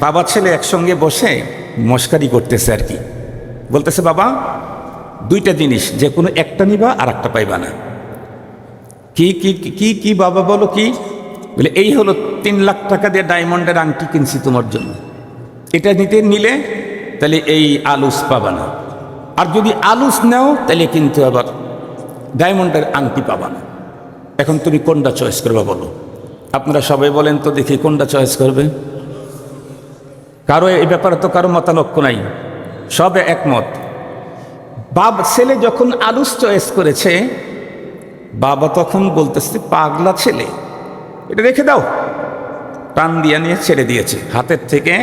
বাবা ছেলে একসঙ্গে বসে মস্কারি করতেছে আর কি, বলতেছে বাবা দুইটা জিনিস, যে কোনো একটা নিবা আর একটা পাইবা না। কি কি কি কি বাবা বলো কি? বলে এই হলো 3 লাখ টাকা দিয়ে ডায়মন্ডের আংটি কিনছি তোমার জন্য, এটা নিলে তাহলে এই আলুস পাবা না, আর যদি আলুস নাও তাহলে কিন্তু আবার ডায়মন্ডের আংটি পাবা না। এখন তুমি কোনটা চয়েস করবে বলো? আপনারা সবাই বলেন তো দেখি কোনটা চয়েস করবে? কারো এই ব্যাপারে তো কারো মতানক্য নাই, সবে একমত। ছেলে যখন আলুস চয়েস করেছে, বাবা তখন বলতেছে পাগলা ছেলে, এটা রেখে দাও। টান দিয়ে নিয়ে ছেড়ে দিয়েছে। হাতের থেকে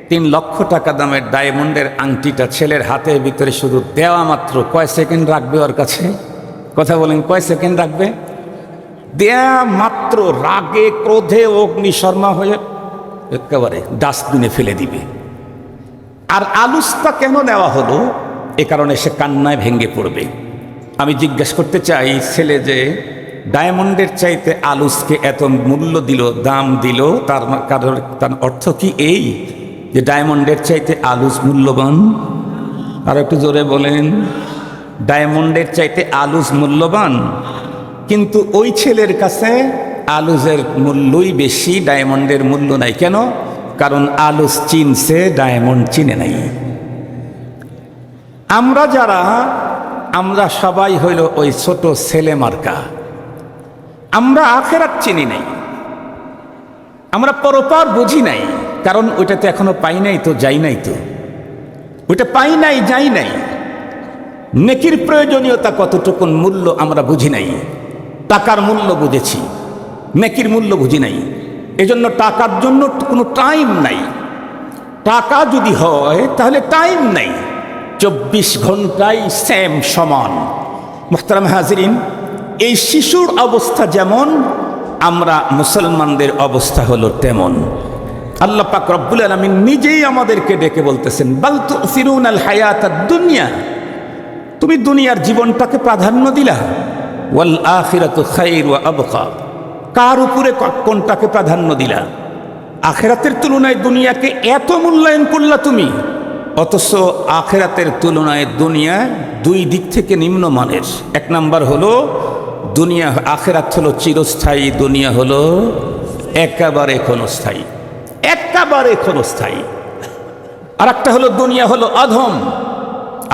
3 লক্ষ টাকা দামের ডায়মন্ডের আংটিটা ছেলের হাতের ভিতরে শুধু দেওয়া মাত্র কয় সেকেন্ড রাখবে ওর কাছে? কথা বলেন, কয় সেকেন্ড রাখবে? দেয়া মাত্র রাগে ক্রোধে অগ্নিশর্মা হয়ে একেবারে ডাস্টবিনে ফেলে দিবে। আর আলুসটা কেন নেওয়া হলো? এ কারণে সে কান্নায় ভেঙে পড়বে। আমি জিজ্ঞেস করতে চাই, ছেলে যে ডায়মন্ডের চাইতে আলুসকে এত মূল্য দিল, দাম দিল, তার অর্থ কি এই যে ডায়মন্ডের চাইতে আলুস মূল্যবান? আর একটু জোরে বলেন, ডায়মন্ডের চাইতে আলুস মূল্যবান। কিন্তু ওই ছেলের কাছে আলুসের মূল্যই বেশি, ডায়মন্ডের মূল্য নাই। কেন? কারণ আলুস চিনছে, ডায়মন্ড চিনে নাই। আমরা সবাই হইল ওই ছোট ছেলে মার্কা। আমরা আখেরাত চিনি নাই, আমরা পরপার বুঝি নাই, কারণ ওইটাতে এখনো পাই নাই তো, যাই নাই তো, ওইটা পাই নাই, যাই নাই। নেকির প্রয়োজনীয়তা কতটুকুন মূল্য আমরা বুঝি নাই। টাকার মূল্য বুঝেছি, নেকির মূল্য বুঝি নাই। এজন্য টাকার জন্য কোনো টাইম নাই। টাকা যদি হয় তাহলে টাইম নাই, 24 ঘন্টায় সেম সমান। মুহতারাম হাজিরিন, এই শিশুর অবস্থা যেমন, আমরা মুসলমানদের অবস্থা হলো তেমন। আল্লাহ পাক রব্বুল আলামিন নিজেই আমাদেরকে ডেকে বলতেছেন, বাল তুসিরুনাল হায়াতাদ দুনিয়া, তুমি দুনিয়ার জীবনটাকে প্রাধান্য দিলা, ওয়াল আখিরাতু খায়রু ওয়া আবকা, কার উপরে কোনটাকে প্রাধান্য দিলা? আখিরাতের তুলনায় দুনিয়াকে এত মূল্যায়ন করলা তুমি, অথচ আখিরাতের তুলনায় দুনিয়া 2 দিক থেকে নিম্নমানের। 1 নাম্বার হলো দুনিয়া, আখিরাত হলো চিরস্থায়ী, দুনিয়া হলো একেবারে ক্ষণস্থায়ী, একেবারে ক্ষণস্থায়ী। আর একটা হলো দুনিয়া হলো অধম,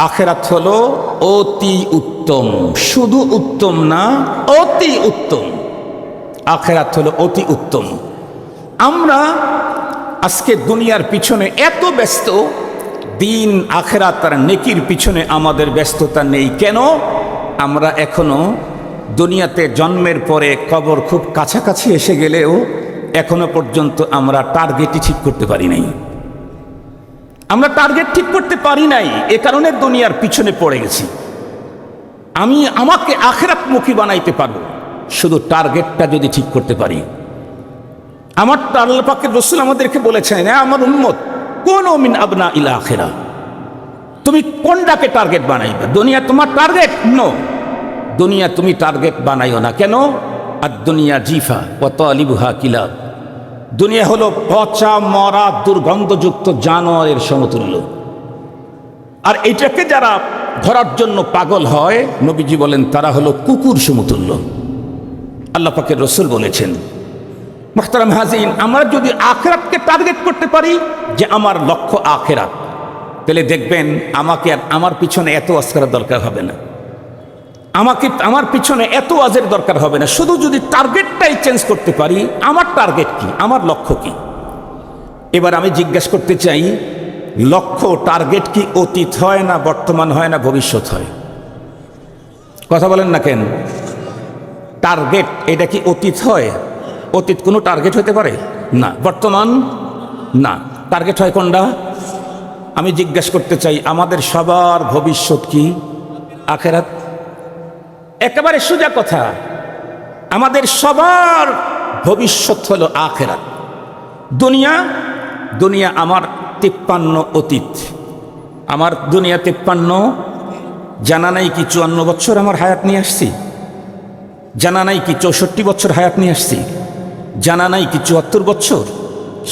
আখিরাত হলো অতি উত্তম। শুধু উত্তম না, অতি উত্তম। আখিরাত হলো অতি উত্তম। আমরা আজকে দুনিয়ার পিছনে এত ব্যস্ত, দিন আখিরাত আর নেকির পিছনে আমাদের ব্যস্ততা নেই। কেন? আমরা এখনো দুনিয়াতে জন্মের পরে কবর খুব কাছাকাছি এসে গেলেও এখনো পর্যন্ত আমরা টার্গেটই ঠিক করতে পারি নাই। আমরা টার্গেট ঠিক করতে পারি নাই, এ কারণে দুনিয়ার পিছনে পড়ে গেছি। আমাকে আখিরাতমুখী বানাইতে পারবো শুধু টার্গেটটা যদি ঠিক করতে পারি। আমার আল্লাহ পাকের রাসূল আমাদেরকে বলেছেন, আমার উম্মত কোন মিন আবনা ইলা আখিরা, তুমি কোনটাকে টার্গেট বানাইবে? দুনিয়া তোমার টার্গেট? নো, দুনিয়া তুমি টার্গেট বানাইও না। কেন? আর দুনিয়া জিফা ওয়া তালিবুহা কিলাব, দুনিয়া হলো পচা মরা দুর্গন্ধযুক্ত জানোয়ারের সমতুল্য। আর এটাকে যারা ধরার জন্য পাগল হয়, নবীজি বলেন তারা হলো কুকুর সমতুল্য। আল্লাহ পাকের রাসূল বলেছেন। মুহতারাম হাজিরিন, আমরা যদি আখিরাতকে টার্গেট করতে পারি যে আমার লক্ষ্য আখিরাত, তাহলে দেখবেন আমাকে আর আমার পিছনে এত আজকারের দরকার হবে না, আমার পিছনে এত ওয়াজের দরকার হবে না। শুধু যদি টার্গেটটাই চেঞ্জ করতে পারি, আমার টার্গেট কি, আমার লক্ষ্য কি। এবার আমি জিজ্ঞেস করতে চাই, লক্ষ্য টার্গেট কি অতীত হয় না বর্তমান হয় না ভবিষ্যৎ হয়? কথা বলেন না কেন? টার্গেট এটা কি অতীত হয়? অতীত কোনো টার্গেট হতে পারে না, বর্তমান না, টার্গেট হয় কোনটা? আমি জিজ্ঞেস করতে চাই, আমাদের সবার ভবিষ্যৎ কি? আখিরাত। একেবারে সোজা কথা, আমাদের সবার ভবিষ্যৎ হলো আখিরাত। দুনিয়া আমার 53 অতীত, আমার দুনিয়া 53। জানা নাই কি 54 বছর আমার হায়াত নিয়ে আসছি? জানা নাই কি 64 বছর হায়াত নিয়ে আসছি? জানা নাই কি 74 বছর?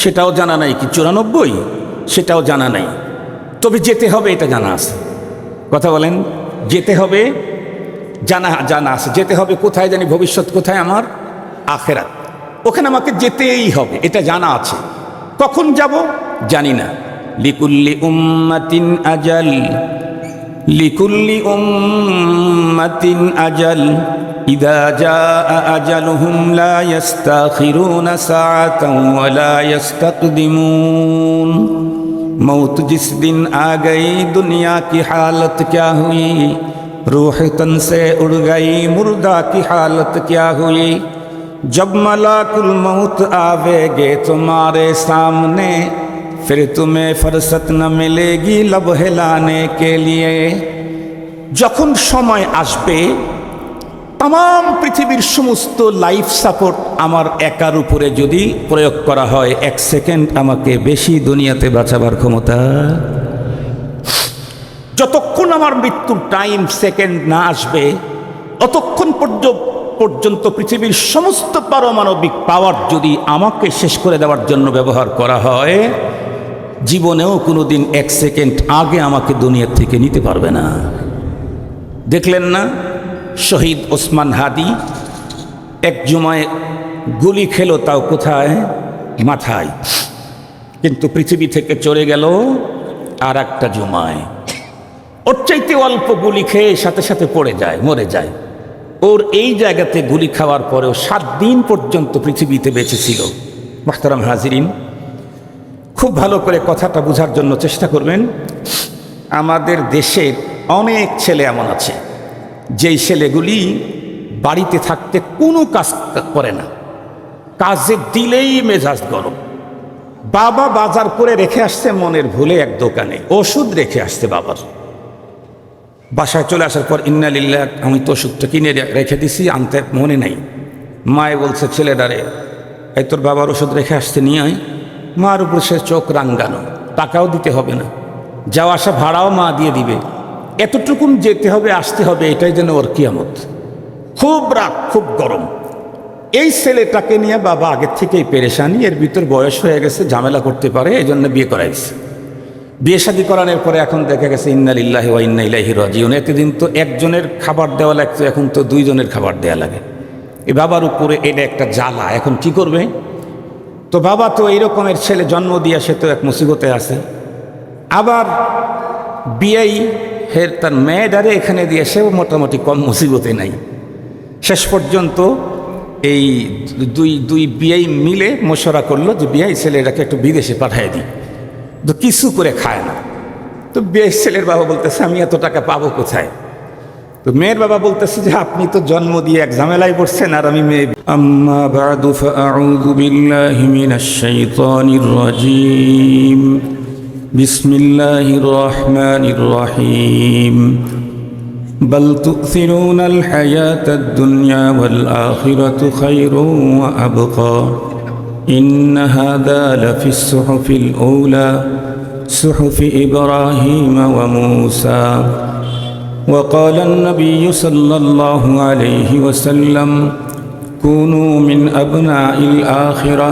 সেটাও জানা নাই, কি 94 সেটাও জানা নাই। তবে যেতে হবে এটা জানা আছে। কথা বলেন, যেতে হবে জানা আছে। যেতে হবে কোথায় জানি, ভবিষ্যৎ কোথায় আমার? আখেরাত। ওখানে আমাকে যেতেই হবে, এটা জানা আছে। কখন যাব জানি না। লিকুল্লি উম্মাতিন আজাল, লিকুল্লি উম্মাতিন আজাল, ইদা জাআ আজালুহুম লা ইস্তাখিরুনা সাআতান ওয়া লা ইস্তাকদিমুন। मौत जिस दिन आ गई दुनिया की हालत क्या हुई, रूह तन से उड़ गई मुर्दा की हालत क्या हुई। जब मलाकुल मौत आवेगे तुम्हारे सामने, फिर तुम्हें फुर्सत न मिलेगी लब हिलाने के लिए। যখন সময় আসবে তাম পৃথিবীর সমস্ত লাইফ সাপোর্ট আমার একার উপরে যদি প্রয়োগ করা হয়, 1 সেকেন্ড আমাকে বেশি দুনিয়াতে বাঁচাবার ক্ষমতা। যতক্ষণ আমার মৃত্যুর টাইম সেকেন্ড না আসবে, অতক্ষণ পর্যন্ত পৃথিবীর সমস্ত পারমাণবিক পাওয়ার যদি আমাকে শেষ করে দেওয়ার জন্য ব্যবহার করা হয়, জীবনেও কোনোদিন 1 সেকেন্ড আগে আমাকে দুনিয়া থেকে নিতে পারবে না। দেখলেন না শহীদ ওসমান হাদি এক জুমায় গুলি খেলো, তাও কোথায়? মাথায়। কিন্তু পৃথিবী থেকে চলে গেল আর একটা জুমায়। ওর চাইতে অল্প গুলি খেয়ে সাথে সাথে পড়ে যায়, মরে যায়। ওর এই জায়গাতে গুলি খাওয়ার পরেও 7 দিন পর্যন্ত পৃথিবীতে বেঁচে ছিল। মুহতারাম হাজিরিন, খুব ভালো করে কথাটা বোঝার জন্য চেষ্টা করবেন। আমাদের দেশের অনেক ছেলে এমন আছে যেই ছেলেগুলি বাড়িতে থাকতে কোনো কাজ করে না, কাজে দিলেই মেজাজ গরম। বাবা বাজার করে রেখে আসছে মনের ভুলে এক দোকানে, ওষুধ রেখে আসছে বাবার। বাসায় চলে আসার পর ইন্না লিল্লাহ, আমি তো ওষুধটা কিনে রেখে দিছি, আনতে মনে নাই। মায়ে বলছে ছেলেটারে, এই তোর বাবার ওষুধ রেখে আসতে নিয়ে আয়। মার উপর সে চোখ রাঙ্গানো, টাকাও দিতে হবে না, যাওয়া আসা ভাড়াও মা দিয়ে দিবে, এতটুকুন যেতে হবে আসতে হবে, এটাই যেন ওর কিয়ামত। খুব রাগ, খুব গরম। এই ছেলেটাকে নিয়ে বাবা আগের থেকেই পেরেশানি, এর ভিতর বয়স হয়ে গেছে, ঝামেলা করতে পারে, এই জন্য বিয়ে করাইছে। বিয়ে শাদী করানোর পরে এখন দেখা গেছে ইন্না লিল্লাহি ওয়া ইন্না ইলাইহি রাজিউন। এতদিন তো একজনের খাবার দেওয়া লাগতো, এখন তো 2 জনের খাবার দেওয়া লাগে। এই বাবার উপরে এটা একটা জ্বালা। এখন কি করবে? তো বাবা তো এই রকমের ছেলে জন্ম দিয়ে সে তো এক মুসিবতে আছে। আবার বিয়েই ফের তার মেয়েটারে এখানে দিয়ে সেও মোটামুটি কম মুসিবতে নাই। শেষ পর্যন্ত এই দুই বিয়েই মিলে মশরা করলো যে বিয়ে ছেলেটাকে একটু বিদেশে পাঠিয়ে দিই। তো কিছু করে খায় না। তো বিয়ে ছেলের বাবা বলতেছে আমি এত টাকা পাবো কোথায়? তো মেয়ের বাবা বলতেছে যে আপনি তো জন্ম দিয়ে এক ঝামেলায় পড়ছেন, আর আমি মেয়ে। আম্মা বা'দু ফাআউযু বিল্লাহি মিনাশ শাইতানির রাজীম। বিসমিল্লাহির রহমানির রহিম। بل تؤثرون الحياة الدنيا والآخرة خير وأبقى إن هذا لفي الصحف الأولى صحف إبراهيم وموسى. وقال النبي صلى الله عليه وسلم كونوا من أبناء الآخرة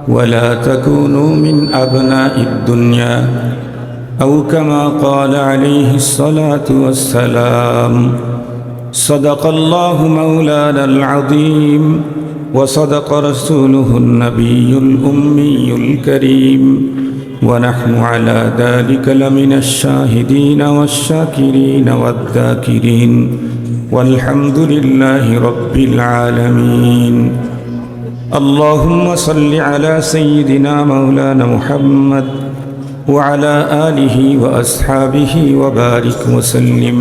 ولا تكونوا من أبناء الدنيا أو كما قال عليه الصلاة والسلام. صدق الله مولانا العظيم وصدق رسوله النبي الأمي الكريم ونحن على ذلك لمن الشاهدين والشاكرين والذاكرين والحمد لله رب العالمين. اللهم صل على سيدنا مولانا محمد وعلى آله وأصحابه وبارك وسلم.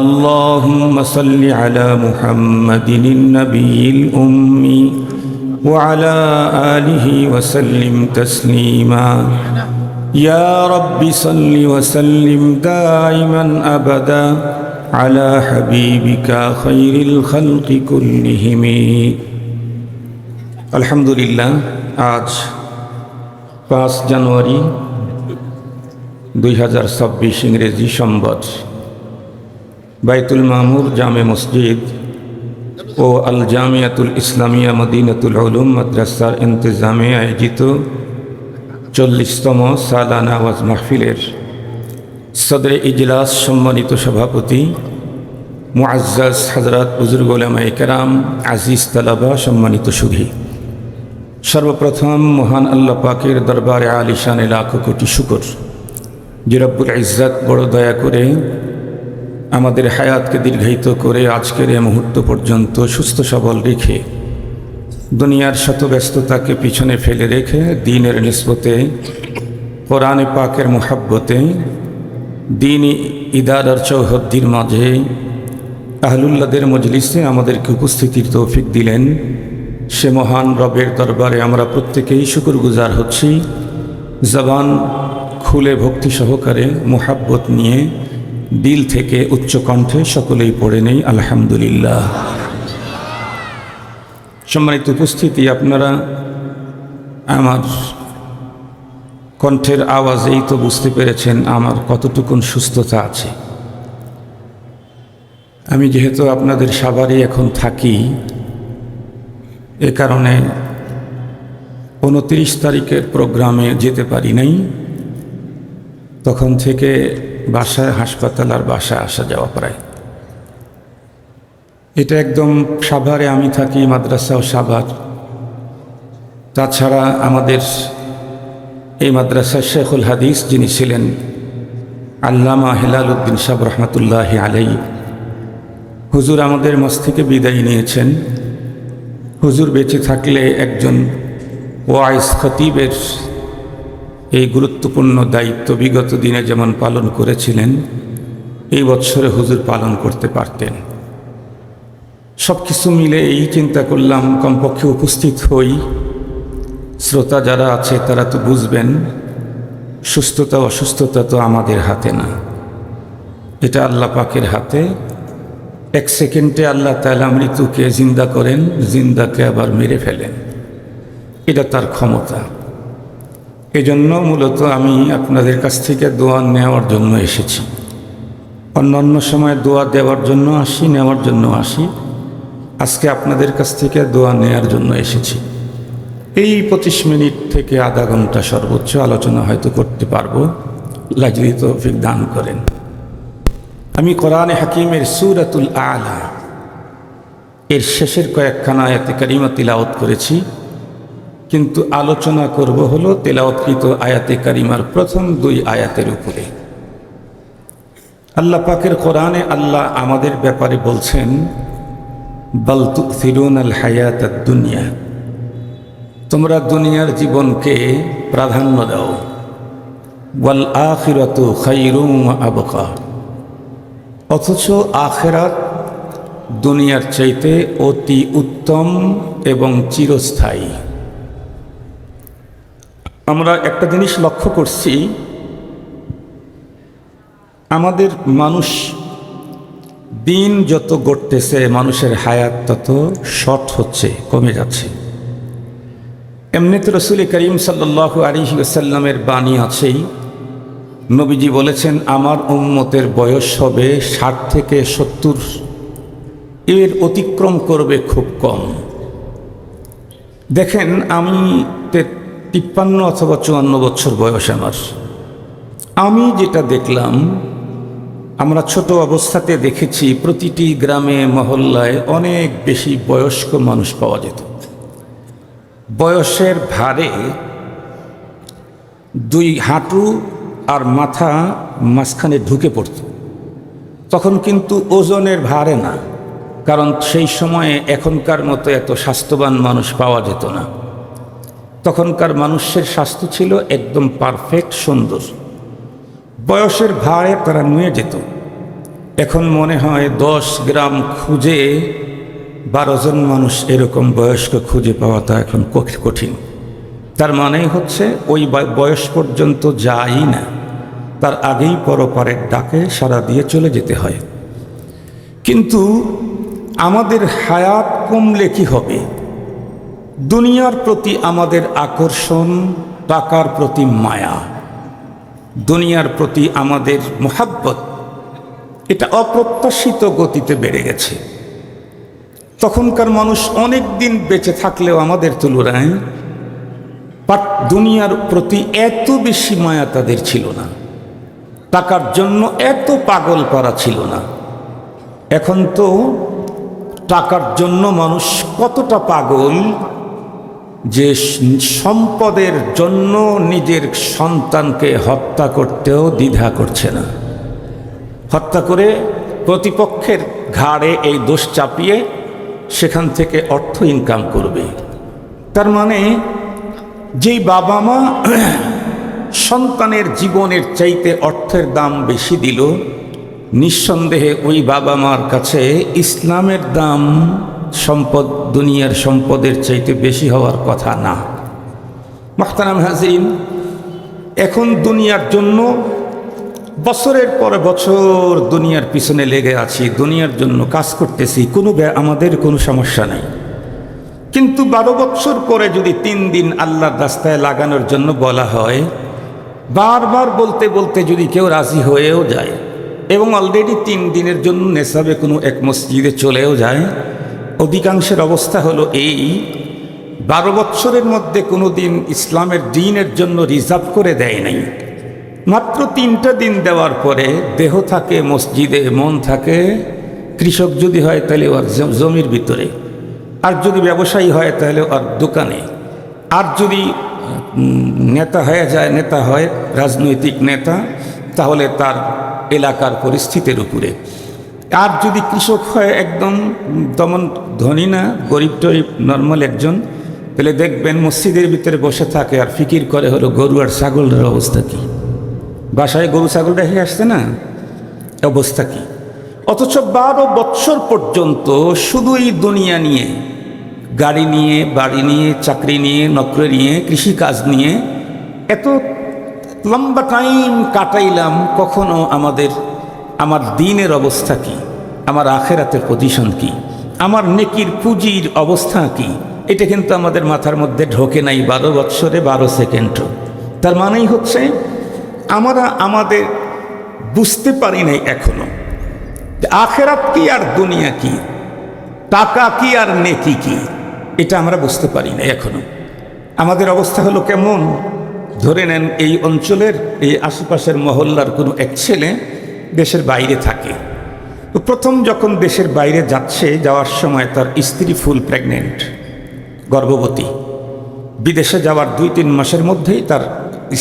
اللهم صل على محمد النبي الأمي وعلى آله وسلم تسليما. يا رب صل وسلم دائما أبدا على حبيبك خير الخلق كلهم. الحمد لله. আজ 5 জানুয়ারি 2026 ইংরেজি সম্বৎ বাইতুল মামুর জামে মসজিদ ও আল জামিয়াতুল ইসলামিয়া মদিনাতুল উলুম মাদ্রাসার ইন্তেজামে আয়োজিত 40তম সালানা ওয়াজ মাহফিলের সদরে ইজলাস সম্মানিত সভাপতি মুআজ্জাজ হযরত বুজুর্গ উলামায়ে কেরাম, আজিজ তালাবা, সম্মানিত সুধী, সর্বপ্রথম মহান আল্লাহ পাকের দরবারে আলিশানে লাখো কোটি শুকর যে রব্বুল ইজ্জত বড় দয়া করে আমাদের হায়াতকে দীর্ঘায়িত করে আজকের এই মুহূর্ত পর্যন্ত সুস্থ সবল রেখে দুনিয়ার শত ব্যস্ততাকে পিছনে ফেলে রেখে দ্বীনের নিসবতে কোরআনে পাকের মুহাব্বতে দ্বীনি ইদারার চৌহদ্দির মাঝে আহলুল্লাহদের মজলিসে আমাদেরকে উপস্থিতির তৌফিক দিলেন। সে মহান রবের দরবারে আমরা প্রত্যেকেই শুকরগুজার হচ্ছি। জবান খুলে ভক্তি সহকারে মুহাব্বত নিয়ে দিল থেকে উচ্চ কণ্ঠে সকলেই পড়ে নেই আলহামদুলিল্লাহ। সম্মানিত উপস্থিতি, আপনারা আমার কণ্ঠের আওয়াজেই তো বুঝতে পেরেছেন আমার কতটুকুন সুস্থতা আছে। আমি যেহেতু আপনাদের সাভারে এখন থাকি, এ কারণে 29 তারিখের প্রোগ্রামে যেতে পারি নাই। তখন থেকে বাসায় হাসপাতাল আর বাসায় আসা যাওয়া প্রায়। এটা একদম সাভারে আমি থাকি, মাদ্রাসাও সাভার। তাছাড়া আমাদের এই মাদ্রাসার শেখুল হাদিস যিনি ছিলেন আল্লামা হেলাল উদ্দিন সাহেব রহমতুল্লাহি আলাইহি, হুজুর আমাদের মাঝ থেকে বিদায় নিয়েছেন। হুজুর বেঁচে থাকলে একজন ওয়াইজ খতিবের এই গুরুত্বপূর্ণ দায়িত্ব বিগত দিনে যেমন পালন করেছিলেন, এই বছরে হুজুর পালন করতে পারতেন। সব কিছু মিলে এই চিন্তা করলাম কমপক্ষে উপস্থিত হই। শ্রোতা যারা আছে তারা তো বুঝবেন, সুস্থতা অসুস্থতা তো আমাদের হাতে না, এটা আল্লাহ পাকের হাতে। এক সেকেন্ডে আল্লাহ তাআলা মৃত্যুকে জিন্দা করেন, জিন্দাকে আবার মেরে ফেলেন, এটা তার ক্ষমতা। এজন্য মূলত আমি আপনাদের কাছ থেকে দোয়া নেওয়ার জন্য এসেছি। অন্যান্য সময় দোয়া দেওয়ার জন্য আসি, নেওয়ার জন্য আসি। আজকে আপনাদের কাছ থেকে দোয়া নেওয়ার জন্য এসেছি। এই 25 মিনিট থেকে আধা ঘন্টা সর্বোচ্চ আলোচনা হয়তো করতে পারবো, আল্লাহ যদি তৌফিক দান করেন। আমি কোরআনে হাকিমের সূরাতুল আলা এর শেষের কয়েকখানা আয়াতে কারিমা তিলাওয়াত করেছি, কিন্তু আলোচনা করব হলো তেলাওয়াতকৃত আয়াতে কারিমার প্রথম 2 আয়াতের উপরে। আল্লাহ পাকের কোরআনে আল্লাহ আমাদের ব্যাপারে বলছেন, বাল তু'থিরুনাল হায়াতাদ দুনিয়া, তোমরা দুনিয়ার জীবনকে প্রাধান্য দাও। ওয়াল আখিরাতু খায়রুম ওয়া আবকা, অথচ আখিরাত দুনিয়ার চাইতে অতি উত্তম এবং চিরস্থায়ী। আমরা একটা জিনিস লক্ষ্য করছি, আমাদের মানুষ দিন যত গড়তেছে মানুষের হায়াত তত শর্ট হচ্ছে, কমে যাচ্ছে। এমনিতে রাসূল করিম সাল্লাল্লাহু আলাইহি ওয়াসাল্লামের বাণী আছেই, নবীজি বলেছেন আমার উম্মতের বয়স হবে 60 থেকে 70, এর অতিক্রম করবে খুব কম। দেখেন, আমি 53 অথবা 54 বছর বয়স আমার। আমি যেটা দেখলাম, আমরা ছোট অবস্থাতে দেখেছি প্রতিটি গ্রামে মহল্লায় অনেক বেশি বয়স্ক মানুষ পাওয়া যেত। বয়সের ভারে 2 হাঁটু আর মাথা মাঝখানে ঢুকে পড়ত। তখন কিন্তু ওজনের ভারে না, কারণ সেই সময়ে এখনকার মতো এত স্বাস্থ্যবান মানুষ পাওয়া যেত না। তখনকার মানুষের স্বাস্থ্য ছিল একদম পারফেক্ট, সুন্দর। বয়সের ভারে তারা নুয়ে যেত। এখন মনে হয় 10 গ্রাম খুঁজে 12 জন মানুষ এরকম বয়স্ক খুঁজে পাওয়াটা এখন কঠিন। তার মানে হচ্ছে ওই বয়স পর্যন্ত যাই না, তার আগেই পরপারের ডাকে সাড়া দিয়ে চলে যেতে হয়। কিন্তু আমাদের হায়াত কমলে কি হবে? দুনিয়ার প্রতি আমাদের আকর্ষণ, টাকার প্রতি মায়া, দুনিয়ার প্রতি আমাদের মোহাব্বত, এটা অপ্রত্যাশিত গতিতে বেড়ে গেছে। তখনকার মানুষ অনেক দিন বেঁচে থাকলেও আমাদের তুলনায় দুনিয়ার প্রতি এত বেশি মায়া তাদের ছিল না, টাকার জন্য এত পাগল করা ছিল না। এখন তো টাকার জন্য মানুষ কতটা পাগল যে সম্পদের জন্য নিজের সন্তানকে হত্যা করতেও দ্বিধা করছে না। হত্যা করে প্রতিপক্ষের ঘাড়ে এই দোষ চাপিয়ে সেখান থেকে অর্থ ইনকাম করবে। তার মানে যেই বাবা মা সন্তানের জীবনের চাইতে অর্থের দাম বেশি দিল, নিঃসন্দেহে ওই বাবা মার কাছে ইসলামের দাম সম্পদ, দুনিয়ার সম্পদের চাইতে বেশি হওয়ার কথা না। মুহতারাম হাজরিন, এখন দুনিয়ার জন্য বছরের পর বছর দুনিয়ার পিছনে লেগে আছি, দুনিয়ার জন্য কাজ করতেছি, আমাদের কোনো সমস্যা নাই। কিন্তু 12 বছর পরে যদি 3 দিন আল্লাহর রাস্তায় লাগানোর জন্য বলা হয়, বারবার বলতে বলতে যদি কেউ রাজি হয়েও যায় এবং অলরেডি 3 দিনের জন্য নেশাবে কোনো এক মসজিদে চলেও যায়, অধিকাংশের অবস্থা হলো এই, 12 বছরের মধ্যে কোনো দিন ইসলামের দ্বীনের জন্য রিজার্ভ করে দেয় নাই। মাত্র 3টা দিন দেওয়ার পরে দেহ থাকে মসজিদে, মন থাকে কৃষক যদি হয় তাহলে ওর জমির ভিতরে, আর যদি ব্যবসায়ী হয় তাহলে ওর দোকানে, আর যদি নেতা হয়ে যায়, নেতা হয় রাজনৈতিক নেতা, তাহলে তার এলাকার পরিস্থিতির উপরে, আর যদি কৃষক হয় একদম তেমন ধনী না, গরিব টরিব নর্মাল একজন, তাহলে দেখবেন মসজিদের ভিতরে বসে থাকে আর ফিকির করে হলো গরু আর ছাগলের অবস্থা কী, বাসায় গরু ছাগল রেখে আসছে না, অবস্থা কী। অথচ 12 বছর পর্যন্ত শুধু এই দুনিয়া নিয়ে, গাড়ি নিয়ে, বাড়ি নিয়ে, চাকরি নিয়ে, নকরি নিয়ে, কৃষিকাজ নিয়ে এত লম্বা টাইম কাটাইলাম, কখনো আমার দিনের অবস্থা কি, আমার আখেরাতের পজিশন কি, আমার নেকির পুঁজির অবস্থা কি, এটা কিন্তু আমাদের মাথার মধ্যে ঢোকে নাই 12 বছরে 12 সেকেন্ডও। তার মানেই হচ্ছে আমরা আমাদের বুঝতে পারি নাই এখনো আখেরাত কি আর দুনিয়া কি, টাকা কি আর নেকি কি, এটা আমরা বুঝতে পারি না এখনো। আমাদের অবস্থা হলো কেমন, ধরে নেন এই অঞ্চলের এই আশেপাশের মহল্লার কোনো এক ছেলে দেশের বাইরে থাকে, তো প্রথম যখন দেশের বাইরে যাওয়ার সময় তার স্ত্রী ফুল প্রেগনেন্ট, গর্ভবতী, বিদেশে যাওয়ার 2-3 মাসের মধ্যেই তার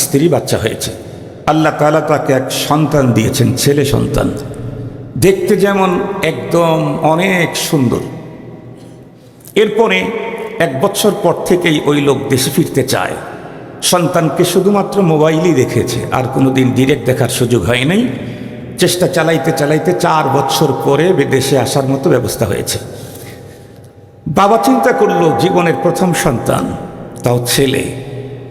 স্ত্রী বাচ্চা হয়েছে। আল্লাহ তাআলা তাকে এক সন্তান দিয়েছেন, ছেলে সন্তান, দেখতে যেমন একদম অনেক সুন্দর। এরপরে 1 বছর পর থেকেই ওই লোক দেশে ফিরতে চায়। সন্তানকে শুধুমাত্র মোবাইলই দেখেছে, আর কোনো দিন ডিরেক্ট দেখার সুযোগ হয় নাই। চেষ্টা চালাইতে চালাইতে 4 বছর পরে দেশে আসার মতো ব্যবস্থা হয়েছে। বাবা চিন্তা করলো জীবনের প্রথম সন্তান, তাও ছেলে,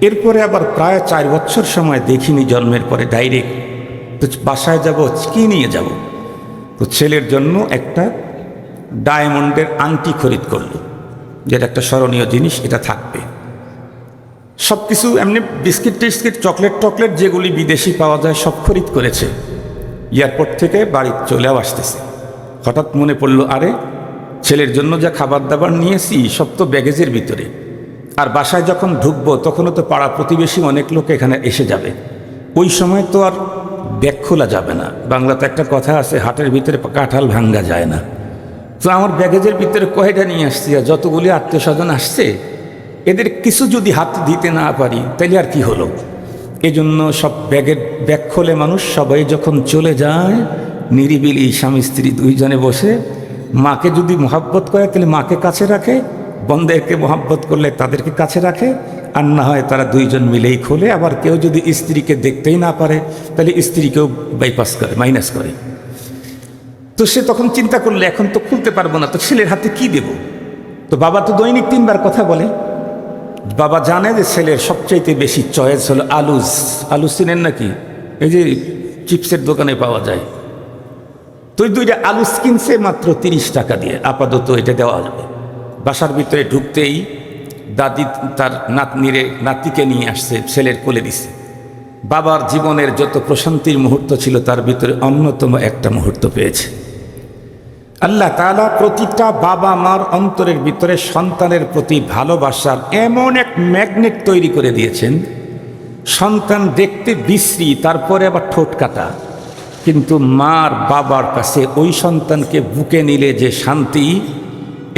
এরপরে আবার প্রায় 4 বছর সময় দেখিনি জন্মের পরে ডাইরেক্ট, তো বাসায় যাব কি নিয়ে যাব, তো ছেলের জন্য একটা ডায়মন্ডের আংটি খরিদ করলো, যেটা একটা স্মরণীয় জিনিস, এটা থাকবে। সব কিছু এমনি বিস্কিট টিস্কিট চকলেট যেগুলি বিদেশি পাওয়া যায় সব খরিদ করেছে। এয়ারপোর্ট থেকে বাড়ি চলেও আসতেছে, হঠাৎ মনে পড়লো, আরে ছেলের জন্য যা খাবার দাবার নিয়েছি সব তো ব্যাগেজের ভিতরে, আর বাসায় যখন ঢুকবো তখনও তো পাড়া প্রতিবেশী অনেক লোক এখানে এসে যাবে, ওই সময় তো আর ব্যাগ খোলা যাবে না। বাংলাতে একটা কথা আছে, হাটের ভিতরে কাঁঠাল ভাঙ্গা যায় না। তো আমার ব্যাগেজের ভিতরে কয়টা নিয়ে আসছি, আর যতগুলি আত্মীয় স্বজন আসছে এদের কিছু যদি হাত দিতে না পারি তাহলে আর কি হলো। এজন্য সব ব্যাগ খোলে মানুষ, সবাই যখন চলে যায় নিরিবিলি স্বামী স্ত্রী 2 জনে বসে, মাকে যদি মহাব্বত করে তাহলে মাকে কাছে রাখে, বন্ধেরকে মহাব্বত করলে তাদেরকে কাছে রাখে, আর না হয় তারা 2 জন মিলেই খোলে। আবার কেউ যদি স্ত্রীকে দেখতেই না পারে তাহলে স্ত্রীকেও বাইপাস করে, মাইনাস করে। তো সে তখন চিন্তা করলে এখন তো খুলতে পারবো না, তো ছেলের হাতে কি দেব। তো বাবা তো দৈনিক 3 বার কথা বলে, বাবা জানে যে ছেলের সবচাইতে বেশি চয়েস হলো আলু চিনেন নাকি, এই যে চিপসের দোকানে পাওয়া যায়, তো 2টা আলু কিনছে মাত্র 30 টাকা দিয়ে, আপাতত এটা দেওয়া যাবে। বাসার ভিতরে ঢুকতেই দাদি তার নাতিকে নিয়ে আসছে, ছেলের কোলে দিছে। বাবার জীবনের যত প্রশান্তির মুহূর্ত ছিল তার ভিতরে অন্যতম একটা মুহূর্ত পেয়েছে। আল্লাহ তাআলা প্রতিটা বাবা মার অন্তরের ভিতরে সন্তানের প্রতি ভালোবাসার এমন এক ম্যাগনেট তৈরি করে দিয়েছেন, সন্তান দেখতে বিশ্রী, তারপরে আবার ঠোঁট কাটা, কিন্তু মার বাবার কাছে ওই সন্তানকে বুকে নিলে যে শান্তি,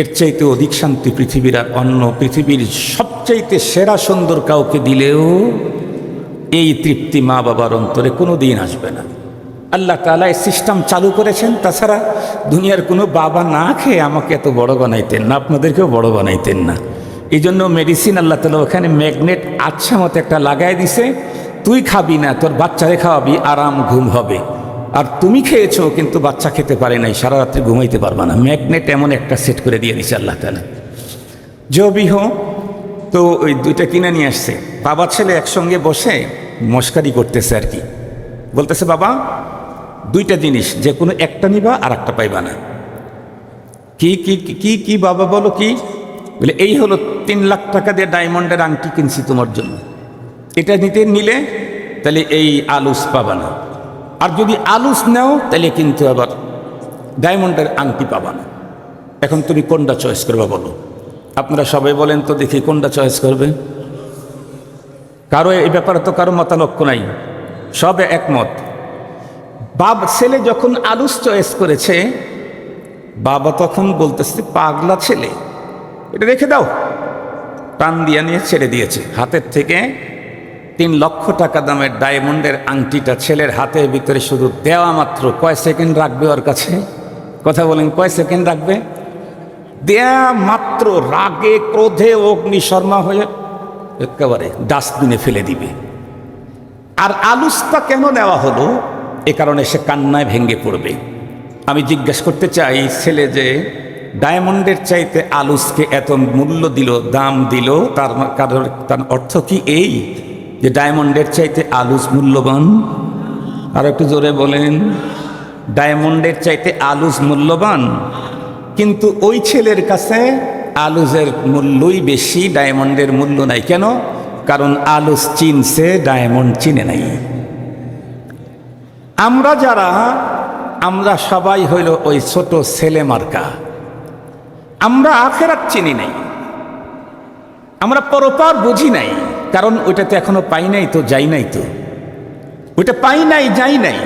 এর চাইতে অধিক শান্তি পৃথিবীর আর অন্য পৃথিবীর সবচাইতে সেরা সুন্দর কাউকে দিলেও এই তৃপ্তি মা বাবার অন্তরে কোনো দিন আসবে না। আল্লাহ তাআলা এই সিস্টেম চালু করেছেন। তাছাড়া দুনিয়ার কোনো বাবা না খেয়ে আমাকে এত বড় বানাইতেন না, আপনাদেরকেও বড় বানাইতেন না। এই জন্য মেডিসিন আল্লাহ তাআলা ওখানে ম্যাগনেট আচ্ছা মতো একটা লাগাই দিছে, তুই খাবি না, তোর বাচ্চারে খাওয়াবি, আরাম ঘুম হবে। আর তুমি খেয়েছো কিন্তু বাচ্চা খেতে পারে নাই, সারা রাত্রে ঘুমাইতে পারবা না। ম্যাগনেট এমন একটা সেট করে দিয়ে দিছে আল্লাহ তাআলা। জবিহ তো ওই দুইটা কিনে নিয়ে আসছে, বাবা ছেলে একসঙ্গে বসে মস্কারি করতেছে আর কি, বলতেছে বাবা দুইটা জিনিস, যে কোনো একটা নিবা আর একটা পাইবা না। কি কি কি কি বাবা বলো কি? বলে এই হলো 3 লাখ টাকা দিয়ে ডায়মন্ডের আংটি কিনছি তোমার জন্য, এটা নিলে তাহলে এই আলুস পাবা না, আর যদি আলুস নাও তাহলে কিন্তু আবার ডায়মন্ডের আংটি পাবা না। এখন তুমি কোনটা চয়েস করবা বলো? আপনারা সবাই বলেন তো দেখি কোনটা চয়েস করবে? কারো এই ব্যাপারে তো কারো মতানক্য নাই, সবে একমত। ছেলে যখন আলুস চয়েস করেছে, বাবা তখন বলতেছে পাগলা ছেলে, এটা রেখে দাও। টান দিয়ে নিয়ে ছেড়ে দিয়েছে। হাতের থেকে 3 লক্ষ টাকা দামের ডায়মন্ডের আংটিটা ছেলের হাতের ভিতরে শুধু দেওয়া মাত্র কয় সেকেন্ড রাখবে ওর কাছে? কথা বলেন, কয় সেকেন্ড রাখবে? দেয়া মাত্র রাগে ক্রোধে অগ্নিশর্মা হয়ে একেবারে ডাস্টবিনে ফেলে দিবে। আর আলুসটা কেন নেওয়া হলো? এ কারণে সে কান্নায় ভেঙে পড়বে। আমি জিজ্ঞেস করতে চাই, ছেলে যে ডায়মন্ডের চাইতে আলুসকে এত মূল্য দিল, দাম দিল, তার অর্থ কি এই যে ডায়মন্ডের চাইতে আলুস মূল্যবান? আর একটু জোরে বলেন, ডায়মন্ডের চাইতে আলুস মূল্যবান। কিন্তু ওই ছেলের কাছে আলুসের মূল্যই বেশি, ডায়মন্ডের মূল্য নাই। কেন? কারণ আলুস চিনছে, ডায়মন্ড চিনে নাই। আমরা সবাই হইল ওই ছোট ছেলে মার্কা। আমরা আখেরাত চিনি নাই, আমরা পরপার বুঝি নাই, কারণ ওইটাতে এখনো পাই নাই তো, যাই নাই তো। ওইটা পাই নাই, যাই নাই।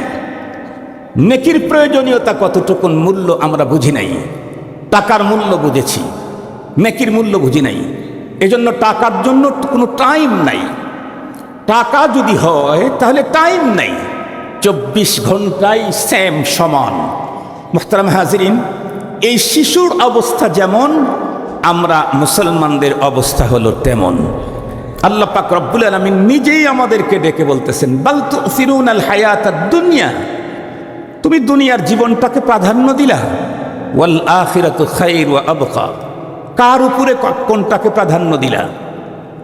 নেকির প্রয়োজনীয়তা কতটুকুন মূল্য আমরা বুঝি নাই। টাকার মূল্য বুঝেছি, নেকির মূল্য বুঝি নাই। এজন্য টাকার জন্য কোনো টাইম নাই। টাকা যদি হয় তাহলে টাইম নাই, 24 ঘন্টাই সেম সমান। মুহতারাম হাজিরিন, এই শিশুর অবস্থা যেমন, আমরা মুসলমানদের অবস্থা হলো তেমন। আল্লাহ পাক রব্বুল আলামিন নিজেই আমাদেরকে ডেকে বলতেছেন, বাল তুসিরুনাল হায়াতাদ দুনিয়া, তুমি দুনিয়ার জীবনটাকে প্রাধান্য দিলা, ওয়াল আখিরাতু খায়রু ওয়া আবকা, কার উপরে কোনটাকে প্রাধান্য দিলা?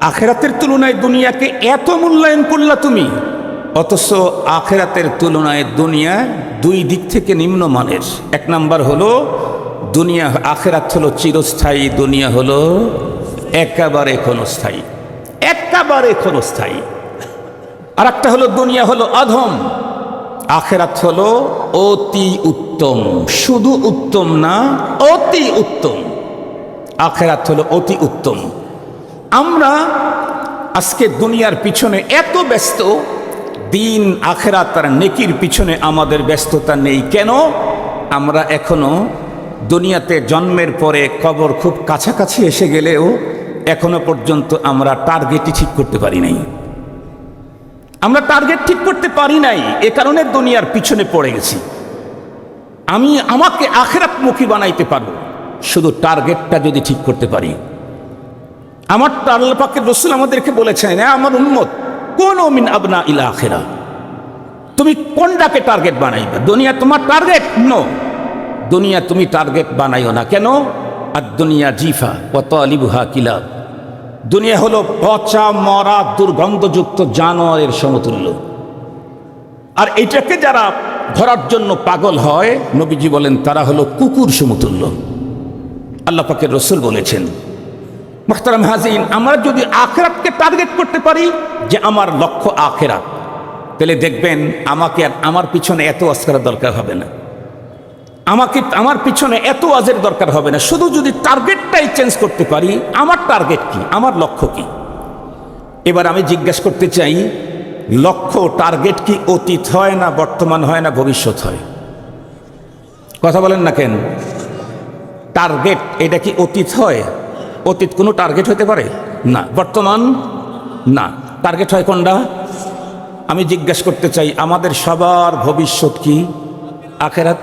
আখিরাতের তুলনায় দুনিয়াকে এত মূল্যায়ন করলা তুমি, অথচ আখিরাতের তুলনায় দুনিয়া 2 দিক থেকে নিম্নমানের। 1 নাম্বার হলো দুনিয়া, আখিরাত হলো চিরস্থায়ী, দুনিয়া হলো একেবারে ক্ষণস্থায়ী, একেবারে ক্ষণস্থায়ী। আর একটা হলো দুনিয়া হলো অধম, আখিরাত হলো অতি উত্তম। শুধু উত্তম না, অতি উত্তম। আখিরাত হলো অতি উত্তম। আমরা আজকে দুনিয়ার পিছনে এত ব্যস্ত, দিন আখিরাত আর নেকির পিছনে আমাদের ব্যস্ততা নেই। কেন? আমরা এখনো দুনিয়াতে জন্মের পরে কবর খুব কাছাকাছি এসে গেলেও এখনো পর্যন্ত আমরা টার্গেটই ঠিক করতে পারি নাই। আমরা টার্গেট ঠিক করতে পারি নাই, এ কারণে দুনিয়ার পিছনে পড়ে গেছি। আমাকে আখিরাতমুখী বানাইতে পারবো শুধু টার্গেটটা যদি ঠিক করতে পারি। আমার আল্লাহ পাকের রাসূল আমাদেরকে বলেছেন, আমার উম্মত কোন মিন আবনা ইল আখিরা, তুমি কোনটাকে টার্গেট বানাইবে? দুনিয়া তোমার টার্গেট? নো, দুনিয়া তুমি টার্গেট বানাইও না। কেন? আর দুনিয়া জিফা ওয়া তালিবুহা কিলাব, দুনিয়া হলো পচা মরা দুর্গন্ধযুক্ত জানোয়ারের সমতুল্য। আর এটাকে যারা ধরার জন্য পাগল হয়, নবীজি বলেন তারা হলো কুকুর সমতুল্য। আল্লাহ পাকের রাসূল বলেছেন। মুহতারাম হাজিরিন, আমরা যদি আখিরাতকে টার্গেট করতে পারি যে আমার লক্ষ্য আখিরাত, তাহলে দেখবেন আমাকে আর আমার পিছনে এত অস্কারের দরকার হবে না। আমার পিছনে এত ওয়াজের দরকার হবে না, শুধু যদি টার্গেটটাই চেঞ্জ করতে পারি। আমার টার্গেট কি, আমার লক্ষ্য কি? এবার আমি জিজ্ঞাসা করতে চাই, লক্ষ্য টার্গেট কি অতীত হয় না বর্তমান হয় না ভবিষ্যৎ হয়? কথা বলেন না কেন? টার্গেট এটা কি অতীত হয়? অতীত কোনো টার্গেট হতে পারে না। বর্তমান না, টার্গেট হয় কোনটা? আমি জিজ্ঞাসা করতে চাই, আমাদের সবার ভবিষ্যৎ কি? আখেরাত।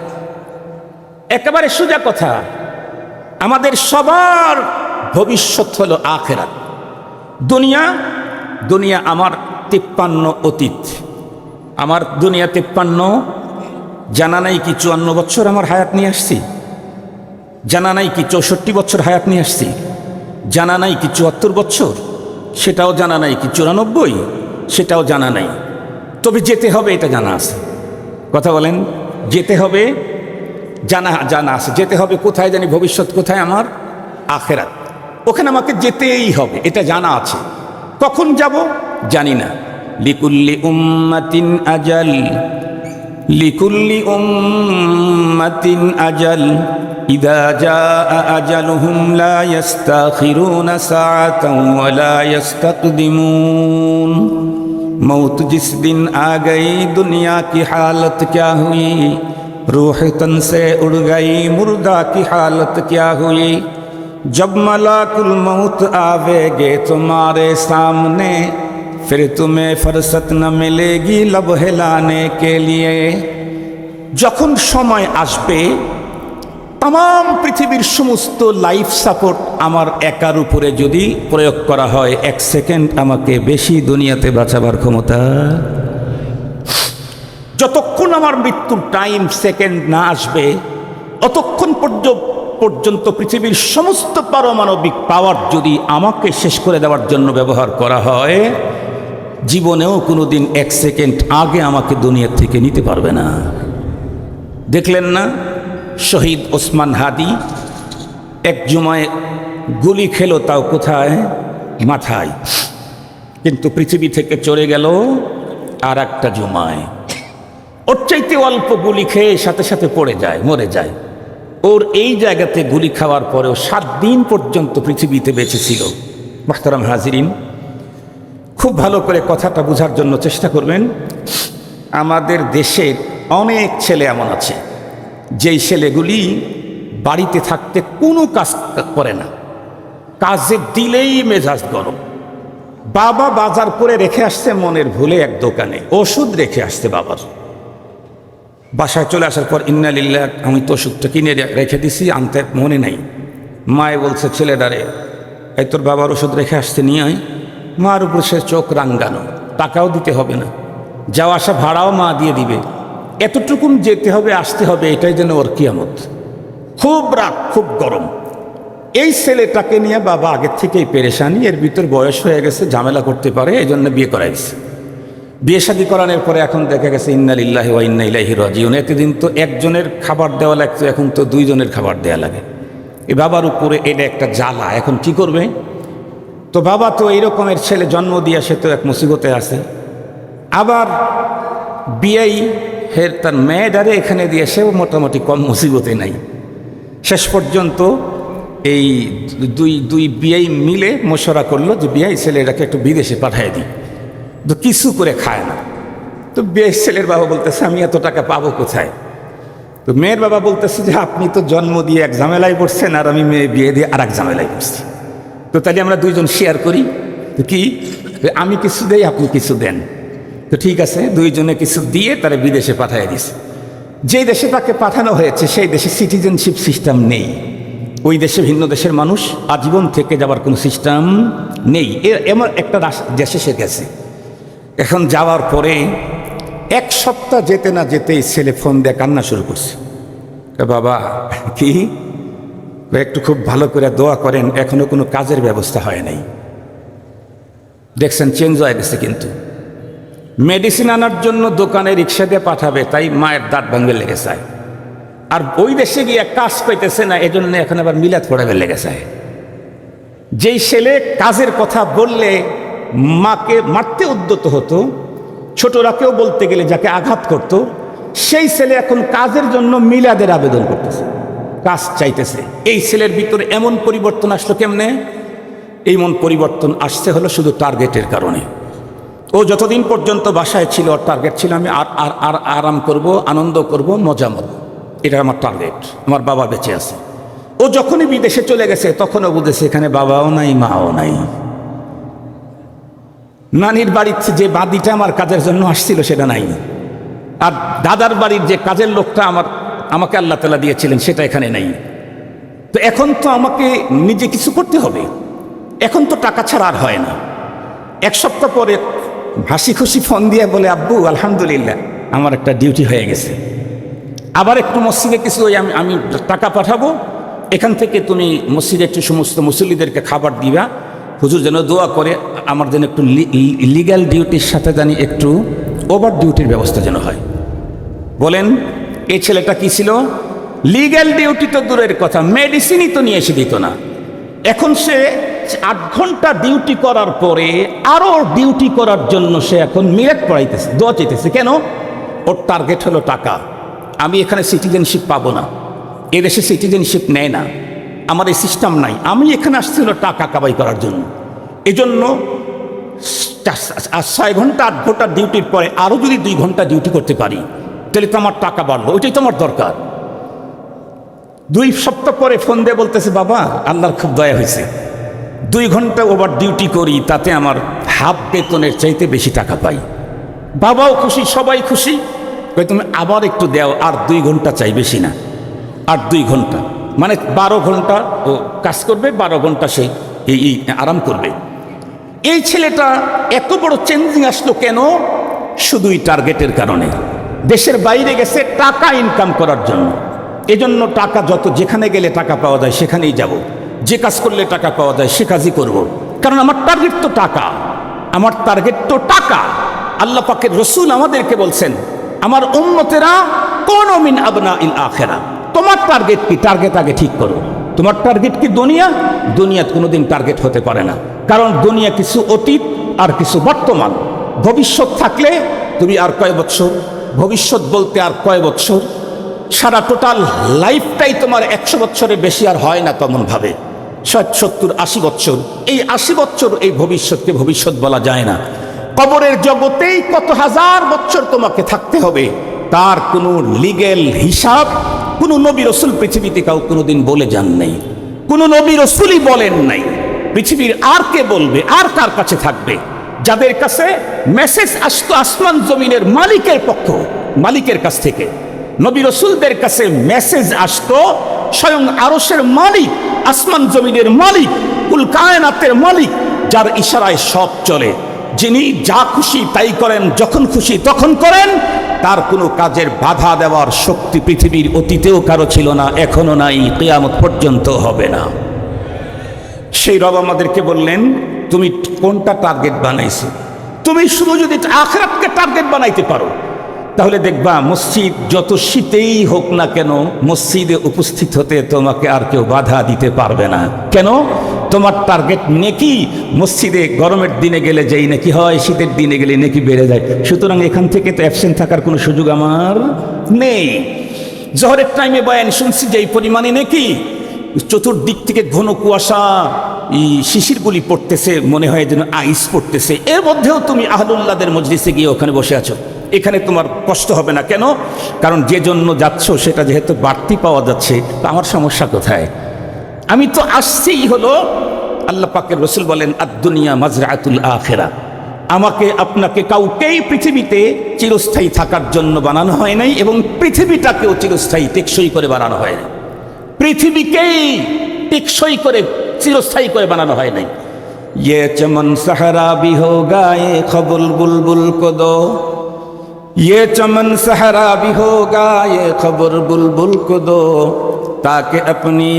একেবারে সোজা কথা, আমাদের সবার ভবিষ্যৎ হলো আখেরাত। দুনিয়া আমার 53 অতীত, আমার দুনিয়া 53। জানা নাই কি 54 বছর আমার হায়াত নিয়ে আসছি? জানা নাই কি 64 বছর হায়াত নিয়ে আসছি? জানা নাই কি 74 বছর? সেটাও জানা নাই কি 94? সেটাও জানা নাই। তবে যেতে হবে এটা জানা আছে। কথা বলেন, যেতে হবে, জানা আছে। যেতে হবে কোথায় জানি? ভবিষ্যৎ কোথায়? আমার আখেরাত। ওখানে আমাকে যেতেই হবে, এটা জানা আছে। কখন যাব জানি না। লিকুল্লি উম্মাতিন আজাল, লিকুল্লি উম্মাতিন আজাল, ইদা জাআ আজালুহুম লা ইস্তাখিরুনা সাআতান ওয়া লা ইস্তাকদিমুন। मौत जिस दिन आ गई दुनिया की हालत क्या हुई, रूह तन से उड़ गई मुर्दा की हालत क्या हुई। जब मलाकुल मौत आवेगे तुम्हारे सामने, फिर तुम्हें फुर्सत न मिलेगी लब हिलाने के लिए। যখন সময় আসবে তাম পৃথিবীর সমস্ত লাইফ সাপোর্ট আমার একার উপরে যদি প্রয়োগ করা হয়, 1 সেকেন্ড আমাকে বেশি দুনিয়াতে বাঁচাবার ক্ষমতা। যতক্ষণ আমার মৃত্যুর টাইম সেকেন্ড না আসবে, অতক্ষণ পর্যন্ত পৃথিবীর সমস্ত পারমাণবিক পাওয়ার যদি আমাকে শেষ করে দেওয়ার জন্য ব্যবহার করা হয়, জীবনেও কোনোদিন 1 সেকেন্ড আগে আমাকে দুনিয়া থেকে নিতে পারবে না। দেখলেন না শহীদ ওসমান হাদি এক জুমায় গুলি খেলো, তাও কোথায়? মাথায়। কিন্তু পৃথিবী থেকে চলে গেল আর একটা জুমায়। ওর চাইতে অল্প গুলি খেয়ে সাথে সাথে পড়ে যায়, মরে যায়। ওর এই জায়গাতে গুলি খাওয়ার পরেও 7 দিন পর্যন্ত পৃথিবীতে বেঁচে ছিল। মুহতারাম হাজিরিন, খুব ভালো করে কথাটা বোঝার জন্য চেষ্টা করবেন। আমাদের দেশের অনেক ছেলে এমন আছে যেই ছেলেগুলি বাড়িতে থাকতে কোনো কাজ করে না, কাজে দিলেই মেজাজ গরম। বাবা বাজার করে রেখে আসছে মনের ভুলে এক দোকানে, ওষুধ রেখে আসছে বাবার। বাসায় চলে আসার পর ইন্না লিল্লাহ, আমি তো ওষুধটা কিনে রেখে দিছি, আনতে মনে নাই। মায়ে বলছে ছেলেটারে, এই তোর বাবার ওষুধ রেখে আসতে নিয়ে আয়। মার উপর সে চোখ রাঙ্গানো, টাকাও দিতে হবে না, যাওয়া আসা ভাড়াও মা দিয়ে দিবে, এতটুকুন যেতে হবে আসতে হবে, এটাই যেন ওর কিয়ামত। খুব রাগ, খুব গরম। এই ছেলেটাকে নিয়ে বাবা আগের থেকেই পেরেশানি, এর ভিতর বয়স হয়ে গেছে, ঝামেলা করতে পারে, এই জন্য বিয়ে করাইছে। বিয়ে শাদী করানোর পরে এখন দেখা গেছে ইন্না লিল্লাহি ওয়া ইন্না ইলাইহি রাজিউন। এতদিন তো একজনের খাবার দেওয়া লাগতো, এখন তো 2 জনের খাবার দেওয়া লাগে। এই বাবার উপরে এটা একটা জ্বালা। এখন কি করবে? তো বাবা তো এই রকমের ছেলে জন্ম দিয়ে সে তো এক মুসিবতে আছে। আবার বিয়েই ফের তার মেয়েটারে এখানে দিয়ে সেও মোটামুটি কম মুসিবতে নাই। শেষ পর্যন্ত এই দুই বিয়েই মিলে মশরা করলো যে বিয়ে ছেলেটাকে একটু বিদেশে পাঠিয়ে দিই। তো কিছু করে খায় না। তো বিয়ে ছেলের বাবা বলতেছে আমি এত টাকা পাবো কোথায়? তো মেয়ের বাবা বলতেছে যে আপনি তো জন্ম দিয়ে এক ঝামেলায় পড়ছেন, আর আমি মেয়ে বিয়ে দিয়ে আর এক ঝামেলায় পড়ছি। তো তাহলে আমরা 2জন শেয়ার করি। তো কি, আমি কিছু দেই আপনি কিছু দেন। তো ঠিক আছে, 2 জনে কিছু দিয়ে তারা বিদেশে পাঠিয়ে দিছে। যেই দেশে তাকে পাঠানো হয়েছে সেই দেশে সিটিজেনশিপ সিস্টেম নেই। ওই দেশে ভিন্ন দেশের মানুষ আজীবন থেকে যাবার কোনো সিস্টেম নেই। এমন একটা দেশে সে গেছে। এখন যাওয়ার পরে 1 সপ্তাহ যেতে না যেতেই ছেলে ফোন দিয়ে কান্না শুরু করছে। বাবা কি, একটু খুব ভালো করে দোয়া করেন, এখনো কোনো কাজের ব্যবস্থা হয় নাই। দেখছেন চেঞ্জ হয়ে গেছে। কিন্তু মেডিসিন আনার জন্য দোকানে রিক্সা দিয়ে পাঠাবে, তাই মায়ের দাঁত ভাঙবে লেগে যায়। আর ওই দেশে গিয়ে কাজ পাইতেছে না, এজন্য এখন আবার মিলাদ পড়াবে লেগে যায়। যেই ছেলে কাজের কথা বললে মাকে মারতে উদ্যত হতো, ছোটরাকেও বলতে গেলে যাকে আঘাত করত, সেই ছেলে এখন কাজের জন্য মিলাদের আবেদন করতেছে, কাজ চাইতেছে। এই ছেলের ভিতরে এমন পরিবর্তন আসলো কেমনে? এমন পরিবর্তন আসছে হলো শুধু টার্গেটের কারণে। ও যতদিন পর্যন্ত বাসায় ছিল, ওর টার্গেট ছিল আমি আর আরাম করব, আনন্দ করব, মজা মারব, এটা আমার টার্গেট, আমার বাবা বেঁচে আছে। ও যখনই বিদেশে চলে গেছে তখনও বুঝেছে এখানে বাবাও নাই, মাও নাই। নানির বাড়িতে যে বাদিটা আমার কাজের জন্য আসছিল সেটা নাই, আর দাদার বাড়ির যে কাজের লোকটা আমাকে আল্লাহ তাআলা দিয়েছিলেন সেটা এখানে নাই। তো এখন তো আমাকে নিজে কিছু করতে হবে, এখন তো টাকা ছাড়া আর হয় না। এক সপ্তাহ পরে হাসি খুশি ফোন দিয়ে বলে, আব্বু আলহামদুলিল্লাহ আমার একটা ডিউটি হয়ে গেছে, আবার একটু মসজিদে কিছু আমি টাকা পাঠাবো, এখান থেকে তুমি মসজিদে একটু সমস্ত মুসল্লিদেরকে খাবার দিবা, হুজুর যেন দোয়া করে আমার যেন একটু লিগ্যাল ডিউটির সাথে জানি একটু ওভার ডিউটির ব্যবস্থা যেন হয়। বলেন এই ছেলেটা কি ছিল? লিগ্যাল ডিউটি তো দূরের কথা, মেডিসিনই তো নিয়ে এসে দিত না। এখন সে 8 ঘন্টা ডিউটি করার পরে আরো ডিউটি করার জন্য সে এখন মিলাদ পড়াইতেছে, দোয়া চাইতেছে। কেন? ওর টার্গেট হলো টাকা। আমি এখানে সিটিজেনশিপ পাবো না, এদেশে সিটিজেনশিপ নেয় না, আমার এই সিস্টেম নাই, আমি এখানে আসছি হলো টাকা কামাই করার জন্য। এজন্য 6 ঘন্টা 8 ঘন্টা ডিউটির পরে আরো যদি 2 ঘন্টা ডিউটি করতে পারি তাহলে তো আমার টাকা বাড়লো, ওইটাই তো আমার দরকার। 2 সপ্তাহ পরে ফোন দিয়ে বলতেছে, বাবা আল্লাহর খুব দয়া হয়েছে, 2 ঘন্টা ওভার ডিউটি করি, তাতে আমার হাফ বেতনের চাইতে বেশি টাকা পাই। বাবাও খুশি, সবাই খুশি। তুমি আবার একটু দাও, আর 2 ঘন্টা চাই, বেশি না, আর 2 ঘন্টা, মানে 12 ঘন্টা ও কাজ করবে, 12 ঘন্টা সে এই আরাম করবে। এই ছেলেটা এত বড় চেঞ্জিং আসলো কেন? শুধুই টার্গেটের কারণে। দেশের বাইরে গেছে টাকা ইনকাম করার জন্য, এজন্য টাকা যত যেখানে গেলে টাকা পাওয়া যায় সেখানেই যাব, যে কাজ করলে টাকা পাওয়া যায় সে কাজই করব, কারণ আমার টার্গেট তো টাকা, আমার টার্গেট তো টাকা। আল্লাহ পাকের রসুল আমাদেরকে বলছেন, আমার উম্মতেরা কোন মিন আবনাইল আখিরা, তোমার টার্গেট কি? টার্গেট আগে ঠিক করো। তোমার টার্গেট কি দুনিয়া? দুনিয়া কোনোদিন টার্গেট হতে পারে না, কারণ দুনিয়া কিছু অতীত আর কিছু বর্তমান। ভবিষ্যৎ থাকলে তুমি আর কয় বছর, ভবিষ্যৎ বলতে আর কয় বছর, সারা টোটাল লাইফটাই তোমার 100 বছরের বেশি আর হয় না তেমন ভাবে, 60, 70, 80 বছর। এই 80 বছর এই ভবিষ্যৎকে ভবিষ্যৎ বলা যায় না। কবরের জগতেই কত হাজার বছর তোমাকে থাকতে হবে, তার কোনো লিগ্যাল হিসাব কোনো নবী রসুল পৃথিবীতে কাউ কোনোদিন বলে যান নাই, কোনো নবী রসুলই বলেন নাই। পৃথিবীর আর কে বলবে, আর কার কাছে থাকবে? যাদের কাছে মেসেজ আসতো আসমান জমিনের মালিকের মালিকের কাছ থেকে, নবী রসুলদের কাছে মেসেজ আসতো স্বয়ং আরশের মালিক, আসমান জমিনের মালিক, কুল কায়নাতের মালিক, যার ইশারায় সব চলে, যিনি যা খুশি তাই করেন, যখন খুশি তখন করেন, তার কোনো কাজের বাধা দেওয়ার শক্তি পৃথিবীর অতীতেও কারো ছিল না, এখনো নাই, কিয়ামত পর্যন্ত হবে না। সেই রব আমাদেরকে বললেন, তুমি কোনটা টার্গেট বানাইছো? তুমি শুধু যদি আখিরাতকে টার্গেট বানাইতে পারো তাহলে দেখবা মসজিদ যত শীতেই হোক না কেন, মসজিদে উপস্থিত হতে তোমাকে আর কেউ বাধা দিতে পারবে না। কেন? তোমার টার্গেট নেকি। মসজিদে গরমের দিনে গেলে যেই নেকি হয়, শীতের দিনে গেলে নেকি বেড়ে যায়। সুতরাং এখান থেকে তো অ্যাবসেন্ট থাকার কোনো সুযোগ আমার নেই। জোহরের টাইমে বয়ান শুনছি যে এই পরিমাণে নেকি, চতুর্দিক থেকে ঘন কুয়াশা, শিশিরগুলি পড়তেছে, মনে হয় যেন আইস পড়তেছে, এর মধ্যেও তুমি আহলুল্লাহদের মজলিসে গিয়ে ওখানে বসে আছো, এখানে তোমার কষ্ট হবে না। কেন? কারণ যে জন্য যাচ্ছ সেটা যেহেতু বাড়তি পাওয়া যাচ্ছে, তা আমার সমস্যা কোথায়? আমি তো আসছিই হলো, আল্লাহ পাকের রসুল বলেন, আদ-দুনিয়া মাজরাতুল আখিরা, আমাকে আপনাকে কাউকেই পৃথিবীতে চিরস্থায়ী থাকার জন্য বানানো হয় নাই, এবং পৃথিবীটাকেও চিরস্থায়ী টেকসই করে বানানো হয় নাই। পৃথিবীকেই টেকসই করে চিরস্থায়ী করে বানানো হয় নাই। ये चमन सहरा भी होगा ये खबुल बुलबुल को दो, ये चमन सहरा भी होगा ये खबर बुलबुल को दो, ताकि अपनी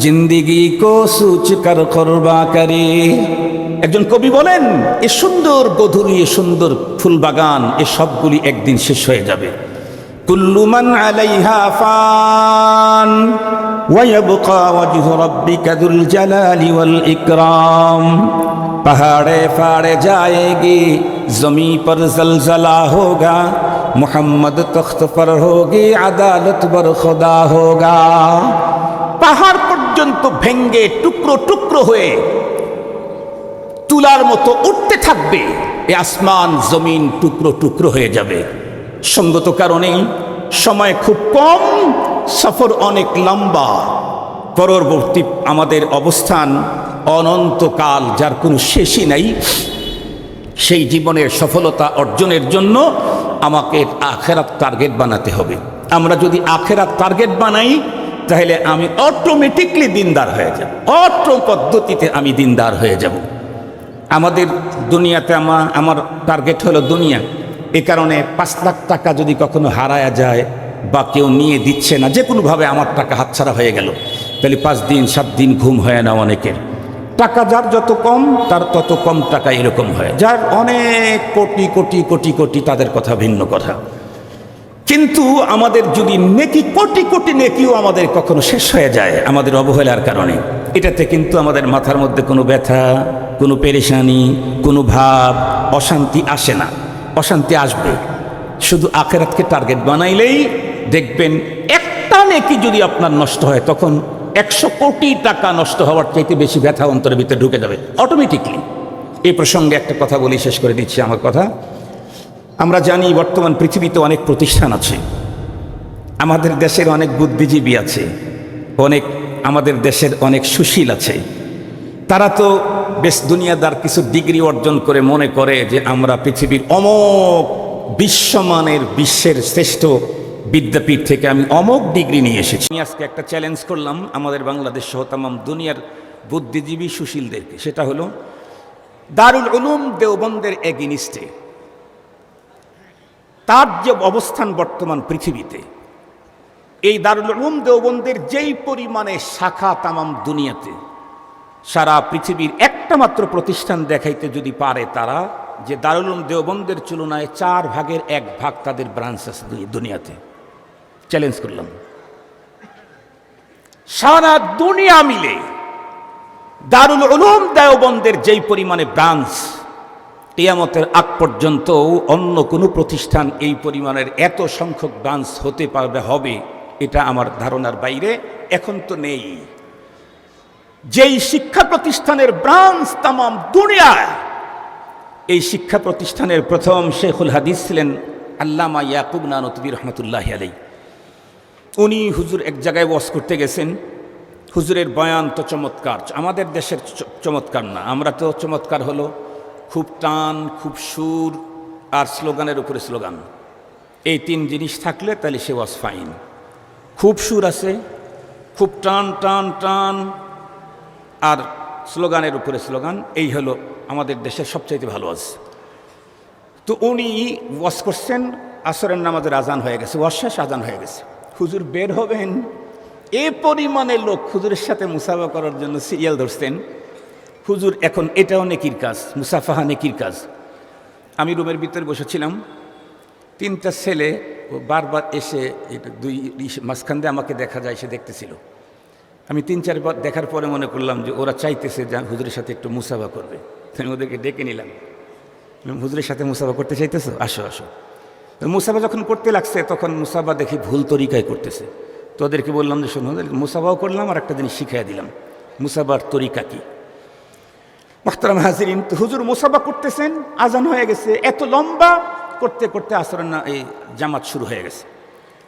जिंदगी को सूच कर कुर्बा करे। একজন কবি বলেন, এ সুন্দর গধুলি, এ সুন্দর ফুল বাগান, এ সবগুলি একদিন শেষ হয়ে যাবে। কুল্লু মান আলাইহা ফান ওয়া ইয়াবকা ওয়াজহু রাব্বিকা যুল জালালি ওয়াল ইকরাম। पहाड़े फाड़े जाएगी, जमी पर जलजला होगा, মোহাম্মদ তখ্ত পর হোগি আদালত বর খোদা হোগা। পাহাড় পর্যন্ত ভেঙ্গে টুকরো টুকরো হয়ে তুলার মতো উঠতে থাকবে, এ আসমান জমিন টুকরো টুকরো হয়ে যাবে। সঙ্গত কারণেই সময় খুব কম, সফর অনেক লম্বা, পরবর্তী আমাদের অবস্থান অনন্তকাল, যার কোনো শেষই নাই। সেই জীবনের সফলতা অর্জনের জন্য আমাকে আখেরাত টার্গেট বানাতে হবে। আমরা যদি আখেরাত টার্গেট বানাই তাহলে আমি অটোমেটিকলি দিনদার হয়ে যাব, অটো পদ্ধতিতে আমি দিনদার হয়ে যাব। আমাদের দুনিয়াতে আমার টার্গেট হলো দুনিয়া, এ কারণে 5 লাখ টাকা যদি কখনো হারায়া যায় বা কেউ নিয়ে দিচ্ছে না, যে কোনোভাবে আমার টাকা হাতছাড়া হয়ে গেল, তাহলে 5 দিন 7 দিন ঘুম হয় না অনেকের। টাকা যার যত কম তার তত কম টাকা এরকম হয়, যার অনেক কোটি কোটি কোটি কোটি তাদের কথা ভিন্ন কথা। কিন্তু আমাদের যদি নেকি, কোটি কোটি নেকিও আমাদের কখনো শেষ হয়ে যায় আমাদের অবহেলার কারণে, এটাতে কিন্তু আমাদের মাথার মধ্যে কোনো ব্যথা, কোনো পেরেশানি, কোনো ভাব, অশান্তি আসে না। অশান্তি আসবে শুধু আখেরাতকে টার্গেট বানাইলেই। দেখবেন একটা নেকি যদি আপনার নষ্ট হয়, তখন 100 কোটি টাকা নষ্ট হওয়ার চাইতে বেশি ব্যথা অন্তরের ভিতরে ঢুকে যাবে অটোমেটিকলি। এই প্রসঙ্গে একটা কথা বলি, শেষ করে দিচ্ছি আমার কথা। আমরা জানি বর্তমান পৃথিবীতে অনেক প্রতিষ্ঠান আছে, আমাদের দেশের অনেক বুদ্ধিজীবী আছে, আমাদের দেশের অনেক সুশীল আছে। তারা তো বেশ দুনিয়াদার কিছু ডিগ্রি অর্জন করে মনে করে যে আমরা পৃথিবীর অমোক বিশ্বমানের, বিশ্বের শ্রেষ্ঠ বিদ্যাপীঠ থেকে আমি অমোক ডিগ্রি নিয়ে এসেছি। আমি আজকে একটা চ্যালেঞ্জ করলাম আমাদের বাংলাদেশ সহ তামাম দুনিয়ার বুদ্ধিজীবী সুশীলদেরকে, সেটা হলো দারুল উলুম দেওবন্দের এগেনিস্টে তার যে অবস্থান বর্তমান পৃথিবীতে, এই দারুল উলুম দেওবন্দের যেই পরিমাণে শাখা তামাম দুনিয়াতে, সারা পৃথিবীর একটা মাত্র প্রতিষ্ঠান দেখাইতে যদি পারে তারা, যে দারুল উলুম দেওবন্দের তুলনায় 4 ভাগের 1 ভাগ তাদের ব্রাঞ্চ আছে দুনিয়াতে, চ্যালেঞ্জ করলাম। সারা দুনিয়া মিলে দারুল উলুম দেওবন্দের যেই পরিমাণে ব্রাঞ্চ, কিয়ামতের আগ পর্যন্ত অন্য কোনো প্রতিষ্ঠান এই পরিমাণের এত সংখ্যক ব্রাঞ্চ হতে পারবে, হবে, এটা আমার ধারণার বাইরে। এখন তো নেই। যেই শিক্ষা প্রতিষ্ঠানের ব্রাঞ্চ তামাম দুনিয়ায়, এই শিক্ষা প্রতিষ্ঠানের প্রথম শেখুল হাদিস ছিলেন আল্লামা ইয়াকুব নানতুবী রহমতুল্লাহি আলাইহি। উনি হুজুর এক জায়গায় ওয়াজ করতে গেছেন, হুজুরের বয়ান তো চমৎকার, আমাদের দেশের চমৎকার না, আমরা তো চমৎকার হলো খুব টান, খুব সুর আর স্লোগানের উপরে স্লোগান, এই 3 জিনিস থাকলে তাহলে সে ওয়াজ ফাইন। খুব সুর আছে, খুব টান টান টান, আর স্লোগানের উপরে স্লোগান, এই হলো আমাদের দেশের সবচাইতে ভালো ওয়াজ। তো উনি ওয়াজ করছেন, আসরের নামাজের আজান হয়ে গেছে, ওয়াজ শেষ, আজান হয়ে গেছে, হুজুর বের হবেন, এ পরিমাণে লোক হুজুরের সাথে মুসাফা করার জন্য সিরিয়াল ধরছেন। হুজুর এখন এটাও নেকির কাজ, মুসাফাহা নেকির কাজ। আমি রুমের ভিতরে বসেছিলাম, 3টা ছেলে বারবার এসে মাঝখান দিয়ে আমাকে দেখা যায়, সে দেখতেছিল। আমি 3-4 বার দেখার পরে মনে করলাম যে ওরা চাইতেছে যে হুজুরের সাথে একটু মুসাফা করবে, আমি ওদেরকে ডেকে নিলাম, হুজুরের সাথে মুসাফা করতে চাইতেছো, আসো আসো। মুসাফা যখন করতে লাগছে তখন মুসাফা দেখি ভুল তরিকায় করতেছে, তো ওদেরকে বললাম যে শোনো, মুসাফাও করলাম আর একটা জিনিস শিখাই দিলাম, মুসাফার তরিকা কি। মুহতারাম হাজিরিন, তো হুজুর মুসাফা করতেছেন, আজান হয়ে গেছে, এত লম্বা করতে করতে আসরের না এই জামাত শুরু হয়ে গেছে।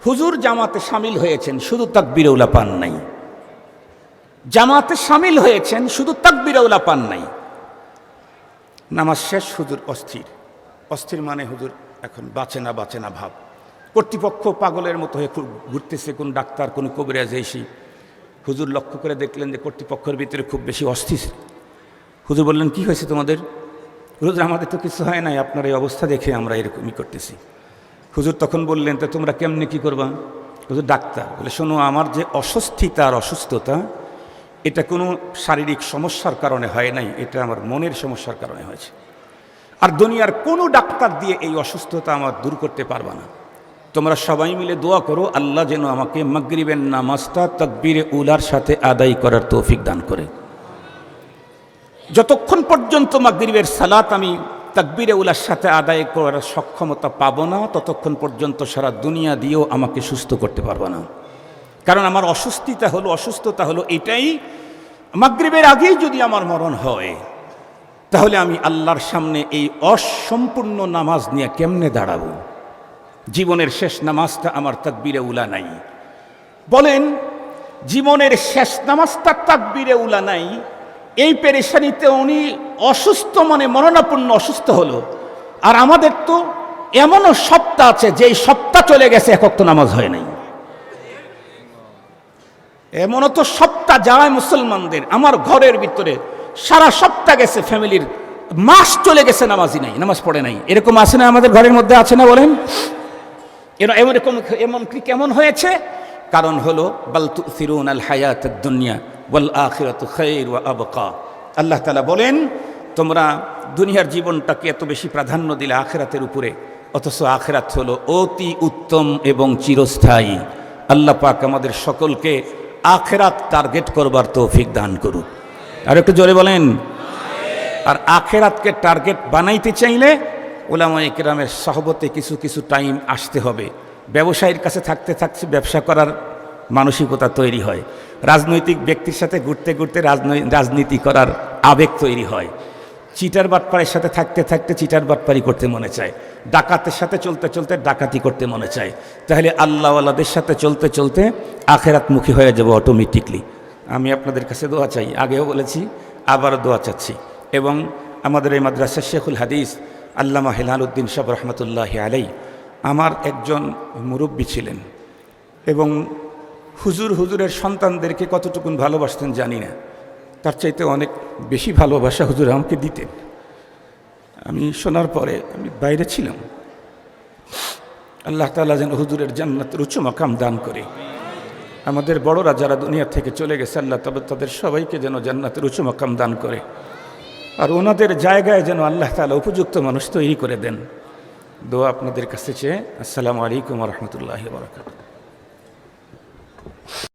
হুজুর জামাতে সামিল হয়েছেন, শুধু তাকবীরউলা পান নাই, জামাতে সামিল হয়েছেন, শুধু তাকবীরউলা পান নাই। নামাজ শেষ, হুজুর অস্থির, অস্থির মানে হুজুর এখন বাঁচে না ভাব। কর্তৃপক্ষ পাগলের মতো হয়ে ঘুরতেছে, কোন ডাক্তার, কোন কবিরাজ এসে। হুজুর লক্ষ্য করে দেখলেন যে কর্তৃপক্ষের ভিতরে খুব বেশি অস্থির। হুজুর বললেন, কি হয়েছে তোমাদের? হুজুর, আমাদের তো কিছু হয় নাই, আপনার এই অবস্থা দেখে আমরা এরকমই করতেছি। হুজুর তখন বললেন, তো তোমরা কেমনে কি করবা? হুজুর ডাক্তার বলে, শোনো, আমার যে অস্বস্তিতা আর অসুস্থতা, এটা কোনো শারীরিক সমস্যার কারণে হয় নাই, এটা আমার মনের সমস্যার কারণে হয়েছে। আর দুনিয়ার কোনো ডাক্তার দিয়ে এই অসুস্থতা আমার দূর করতে পারবা না। তোমরা সবাই মিলে দোয়া করো, আল্লাহ যেন আমাকে মাগরিবের নামাজটা তাকবীরে উলার সাথে আদায় করার তৌফিক দান করে। যতক্ষণ পর্যন্ত মাগরিবের সালাত আমি তাকবীরে উলার সাথে আদায় করার সক্ষমতা পাবো না, ততক্ষণ পর্যন্ত সারা দুনিয়া দিয়েও আমাকে সুস্থ করতে পারবো না। কারণ আমার অসুস্থতা হলো এটাই, মাগরিবের আগেই যদি আমার মরণ হয়, তাহলে আমি আল্লাহর সামনে এই অসম্পূর্ণ নামাজ নিয়ে কেমনে দাঁড়াবো? জীবনের শেষ নামাজটা আমার তাকবীরে উলা নাই। বলেন, জীবনের শেষ নামাজটা তাকবীরে উলা নাই, এই পেরেশানিতে উনি অসুস্থ, মানে মরণাপন্ন অসুস্থ হলো। আর আমাদের তো এমনও সপ্তাহ আছে যেই সপ্তাহ চলে গেছে এক ওয়াক্ত নামাজ হয় নাই। এমনও তো সপ্তাহ যায় মুসলমানদের, আমার ঘরের ভিতরে সারা সপ্তাহ গেছে, ফ্যামিলির মাস চলে গেছে, নামাজই নাই, নামাজ পড়ে নাই। এরকম আছে না আমাদের ঘরের মধ্যে? আছে না বলেন? এমন কি কেমন হয়েছে? কারণ হলো বাল তুসিরুনাল হায়াতাদ দুনিয়া ওয়াল আখিরাতু খায়র ওয়া আবকা। আল্লাহ তাআলা বলেন, তোমরা দুনিয়ার জীবনটাকে এত বেশি প্রাধান্য দিলে আখিরাতের উপরে, অথচ আখিরাত হলো অতি উত্তম এবং চিরস্থায়ী। আল্লাহ পাক আমাদের সকলকে আখিরাত টার্গেট করবার তৌফিক দান করুক। আর একটু জোরে বলেন। আর আখিরাতকে টার্গেট বানাইতে চাইলে উলামায়ে কেরামের সহবতে কিছু কিছু টাইম আসতে হবে। ব্যবসায়ীর কাছে থাকতে থাকতে ব্যবসা করার মানসিকতা তৈরি হয়। রাজনৈতিক ব্যক্তির সাথে ঘুরতে ঘুরতে রাজনীতি করার আবেগ তৈরি হয়। চিটার বাটপাড়ের সাথে থাকতে থাকতে চিটার বাটপাড়ি করতে মনে চায়। ডাকাতের সাথে চলতে চলতে ডাকাতি করতে মনে চায়। তাহলে আল্লাহওয়ালাদের সাথে চলতে চলতে আখেরাতমুখী হয়ে যাব অটোমেটিকলি। আমি আপনাদের কাছে দোয়া চাই, আগেও বলেছি, আবারও দোয়া চাচ্ছি। এবং আমাদের এই মাদ্রাসার শেখুল হাদিস আল্লামা হেলালউদ্দিন সাহেব রহমতুল্লাহি আলাইহি আমার একজন মুরব্বী ছিলেন, এবং হুজুরের সন্তানদেরকে কতটুকুন ভালোবাসতেন জানি না, তার চাইতে অনেক বেশি ভালোবাসা হুজুর আমাকে দিতেন। আমি শোনার পরে আমি বাইরে ছিলাম। আল্লাহ তাআলা যেন হুজুরের জান্নাতের উচ্চ মাকাম দান করে। আমাদের বড়রা যারা দুনিয়া থেকে চলে গেছে, আল্লাহ তাদের সবাইকে যেন জান্নাতের উচ্চ মাকাম দান করে। আর ওনাদের জায়গায় যেন আল্লাহ তাআলা উপযুক্ত মানুষ তৈরি করে দেন। দোয়া আপনাদের কাছে চেয়ে। আসসালামু আলাইকুম ওয়া রাহমাতুল্লাহি ওয়া বারাকাতুহু।